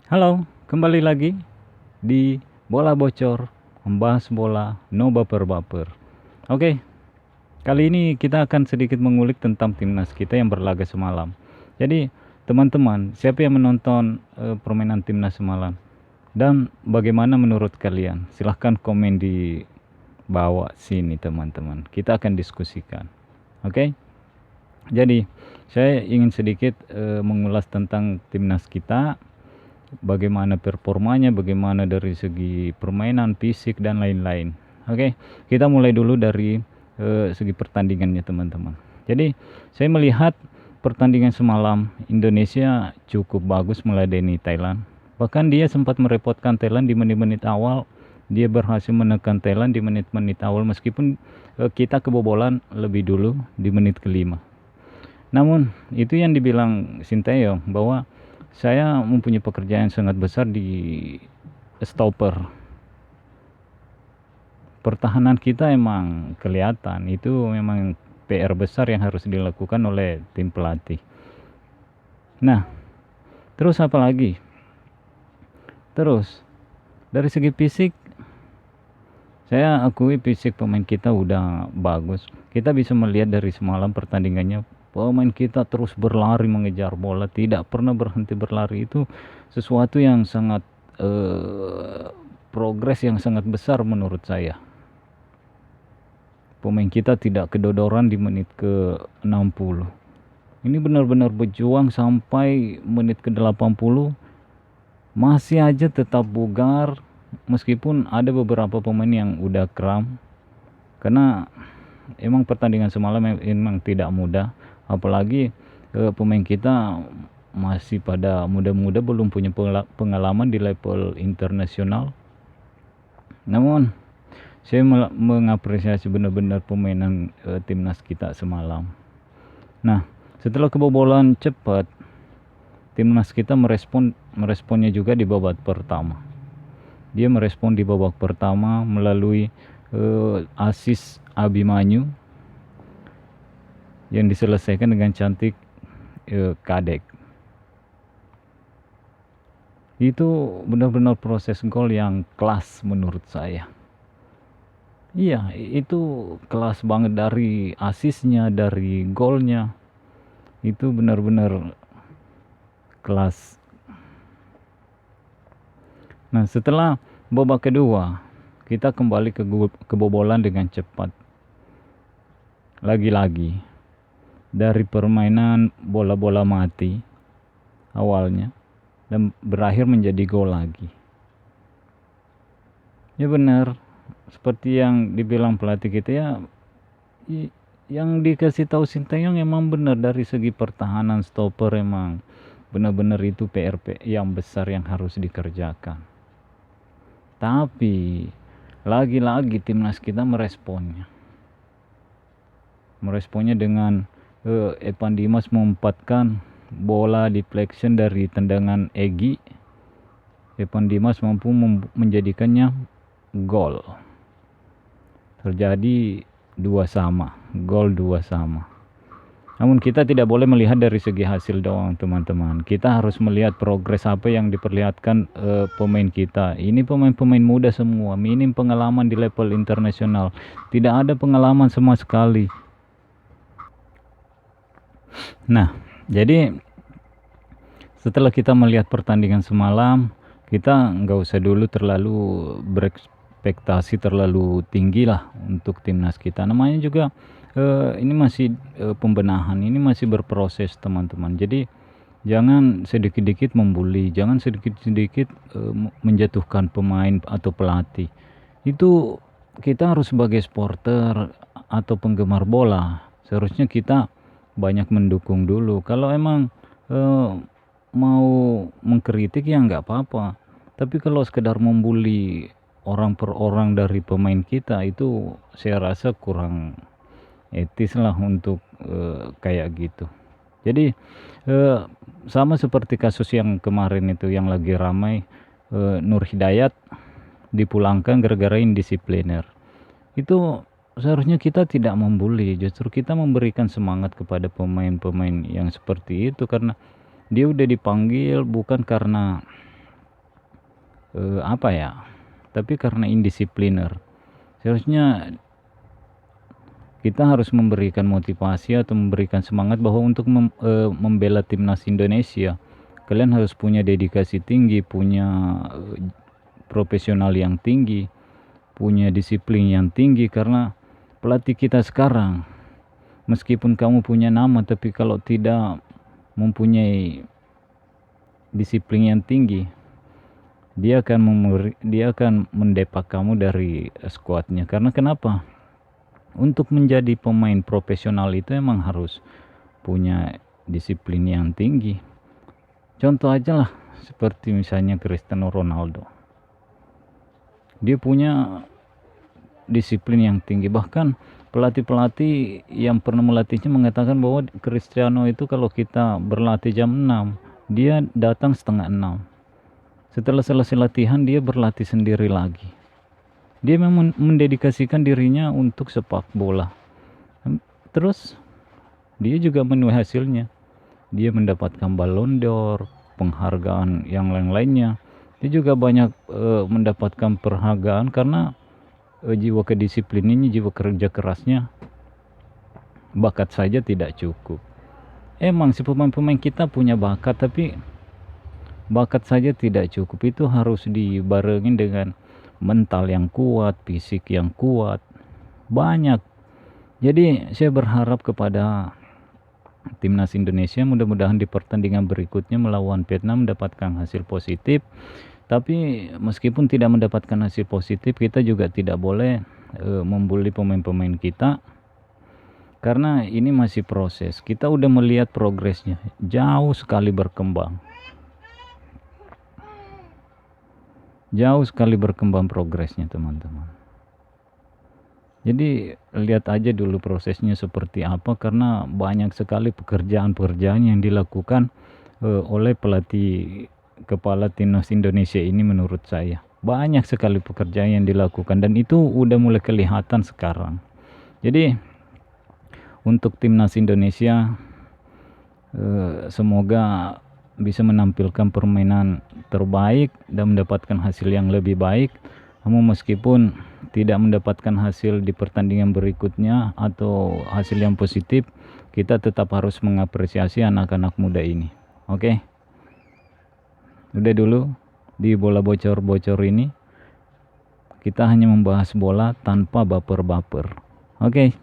Halo, kembali lagi di Bola Bocor, membahas bola, no baper-baper. Oke, kali ini kita akan sedikit mengulik tentang timnas kita yang berlaga semalam. Jadi, teman-teman, siapa yang menonton permainan timnas semalam? Dan bagaimana menurut kalian? Silahkan komen di bawah sini, teman-teman. Kita akan diskusikan. Oke? Jadi, saya ingin sedikit mengulas tentang timnas kita, bagaimana performanya, bagaimana dari segi permainan, fisik, dan lain-lain. Oke, kita mulai dulu dari segi pertandingannya, teman-teman. Jadi, saya melihat pertandingan semalam Indonesia cukup bagus meladeni Thailand. Bahkan dia sempat merepotkan Thailand di menit-menit awal. Dia berhasil menekan Thailand di menit-menit awal meskipun kita kebobolan lebih dulu di menit kelima. Namun, itu yang dibilang Sinteyong bahwa saya mempunyai pekerjaan sangat besar di stopper. Pertahanan kita emang kelihatan, itu memang PR besar yang harus dilakukan oleh tim pelatih. Nah, terus apa lagi? Terus, dari segi fisik, saya akui fisik pemain kita udah bagus. Kita bisa melihat dari semalam pertandingannya, pemain kita terus berlari mengejar bola, tidak pernah berhenti berlari. Itu sesuatu yang sangat progres yang sangat besar menurut saya. Pemain kita tidak kedodoran di menit ke 60. Ini benar-benar berjuang sampai menit ke 80. Masih aja tetap bugar, meskipun ada beberapa pemain yang udah kram. Karena emang pertandingan semalam emang tidak mudah. Apalagi pemain kita masih pada muda-muda, belum punya pengalaman di level internasional. Namun saya mengapresiasi benar-benar permainan timnas kita semalam. Nah, setelah kebobolan cepat, timnas kita meresponnya juga di babak pertama. Dia merespon di babak pertama melalui asis Abimanyu yang diselesaikan dengan cantik Kadek. Itu benar-benar proses gol yang kelas menurut saya. Iya, itu kelas banget, dari asisnya, dari golnya. Itu benar-benar kelas. Nah, setelah babak kedua, kita kembali ke kebobolan dengan cepat. Lagi-lagi, dari permainan bola-bola mati awalnya, dan berakhir menjadi gol lagi. Ya benar, seperti yang dibilang pelatih kita ya, yang dikasih tahu Sinteyong emang benar. Dari segi pertahanan stopper emang benar-benar itu PR yang besar yang harus dikerjakan. Tapi lagi-lagi timnas kita meresponnya dengan Evan Dimas mempatkan bola deflection dari tendangan Egy. Evan Dimas mampu menjadikannya gol. Terjadi 2-2, gol 2-2. Namun kita tidak boleh melihat dari segi hasil doang, teman-teman. Kita harus melihat progres apa yang diperlihatkan pemain kita. Ini pemain-pemain muda semua, minim pengalaman di level internasional. Tidak ada pengalaman sama sekali. Nah, jadi setelah kita melihat pertandingan semalam, kita nggak usah dulu terlalu berekspektasi terlalu tinggi lah untuk timnas kita. Namanya juga ini masih pembenahan, ini masih berproses, teman-teman. Jadi jangan sedikit-sedikit membuli, jangan sedikit-sedikit menjatuhkan pemain atau pelatih. Itu kita harus sebagai supporter atau penggemar bola, seharusnya kita banyak mendukung dulu. Kalau emang mau mengkritik ya nggak apa-apa, tapi kalau sekedar membuli orang per orang dari pemain kita, itu saya rasa kurang etis lah untuk kayak gitu. Jadi sama seperti kasus yang kemarin itu yang lagi ramai, Nur Hidayat dipulangkan gara-gara indisipliner. Itu seharusnya kita tidak membuli, justru kita memberikan semangat kepada pemain-pemain yang seperti itu, karena dia udah dipanggil bukan karena apa ya, tapi karena indisipliner. Seharusnya kita harus memberikan motivasi atau memberikan semangat bahwa untuk membela timnas Indonesia, kalian harus punya dedikasi tinggi, punya profesional yang tinggi, punya disiplin yang tinggi. Karena pelatih kita sekarang, meskipun kamu punya nama, tapi kalau tidak mempunyai disiplin yang tinggi, dia akan mendepak kamu dari skuadnya. Karena kenapa? Untuk menjadi pemain profesional itu emang harus punya disiplin yang tinggi. Contoh aja lah, seperti misalnya Cristiano Ronaldo. Dia punya disiplin yang tinggi. Bahkan pelatih-pelatih yang pernah melatihnya mengatakan bahwa Cristiano itu kalau kita berlatih jam 6, dia datang setengah 6. Setelah selesai latihan, dia berlatih sendiri lagi. Dia memang mendedikasikan dirinya untuk sepak bola. Terus dia juga menuai hasilnya. Dia mendapatkan Ballon d'Or, penghargaan yang lain-lainnya. Dia juga banyak mendapatkan penghargaan karena jiwa kedisiplinannya, jiwa kerja kerasnya. Bakat saja tidak cukup. Emang si pemain-pemain kita punya bakat, tapi bakat saja tidak cukup. Itu harus dibarengin dengan mental yang kuat, fisik yang kuat, banyak. Jadi saya berharap kepada timnas Indonesia, mudah-mudahan di pertandingan berikutnya melawan Vietnam mendapatkan hasil positif. Tapi meskipun tidak mendapatkan hasil positif, kita juga tidak boleh membuli pemain-pemain kita, karena ini masih proses. Kita udah melihat progresnya, jauh sekali berkembang. Jauh sekali berkembang progresnya, teman-teman. Jadi lihat aja dulu prosesnya seperti apa, karena banyak sekali pekerjaan-pekerjaan yang dilakukan oleh pelatih kepala timnas Indonesia ini. Menurut saya banyak sekali pekerjaan yang dilakukan, dan itu udah mulai kelihatan sekarang. Jadi untuk timnas Indonesia, semoga bisa menampilkan permainan terbaik dan mendapatkan hasil yang lebih baik. Namun meskipun tidak mendapatkan hasil di pertandingan berikutnya atau hasil yang positif, kita tetap harus mengapresiasi anak-anak muda ini. Oke. Udah dulu di bola bocor-bocor ini. Kita hanya membahas bola tanpa baper-baper. Oke.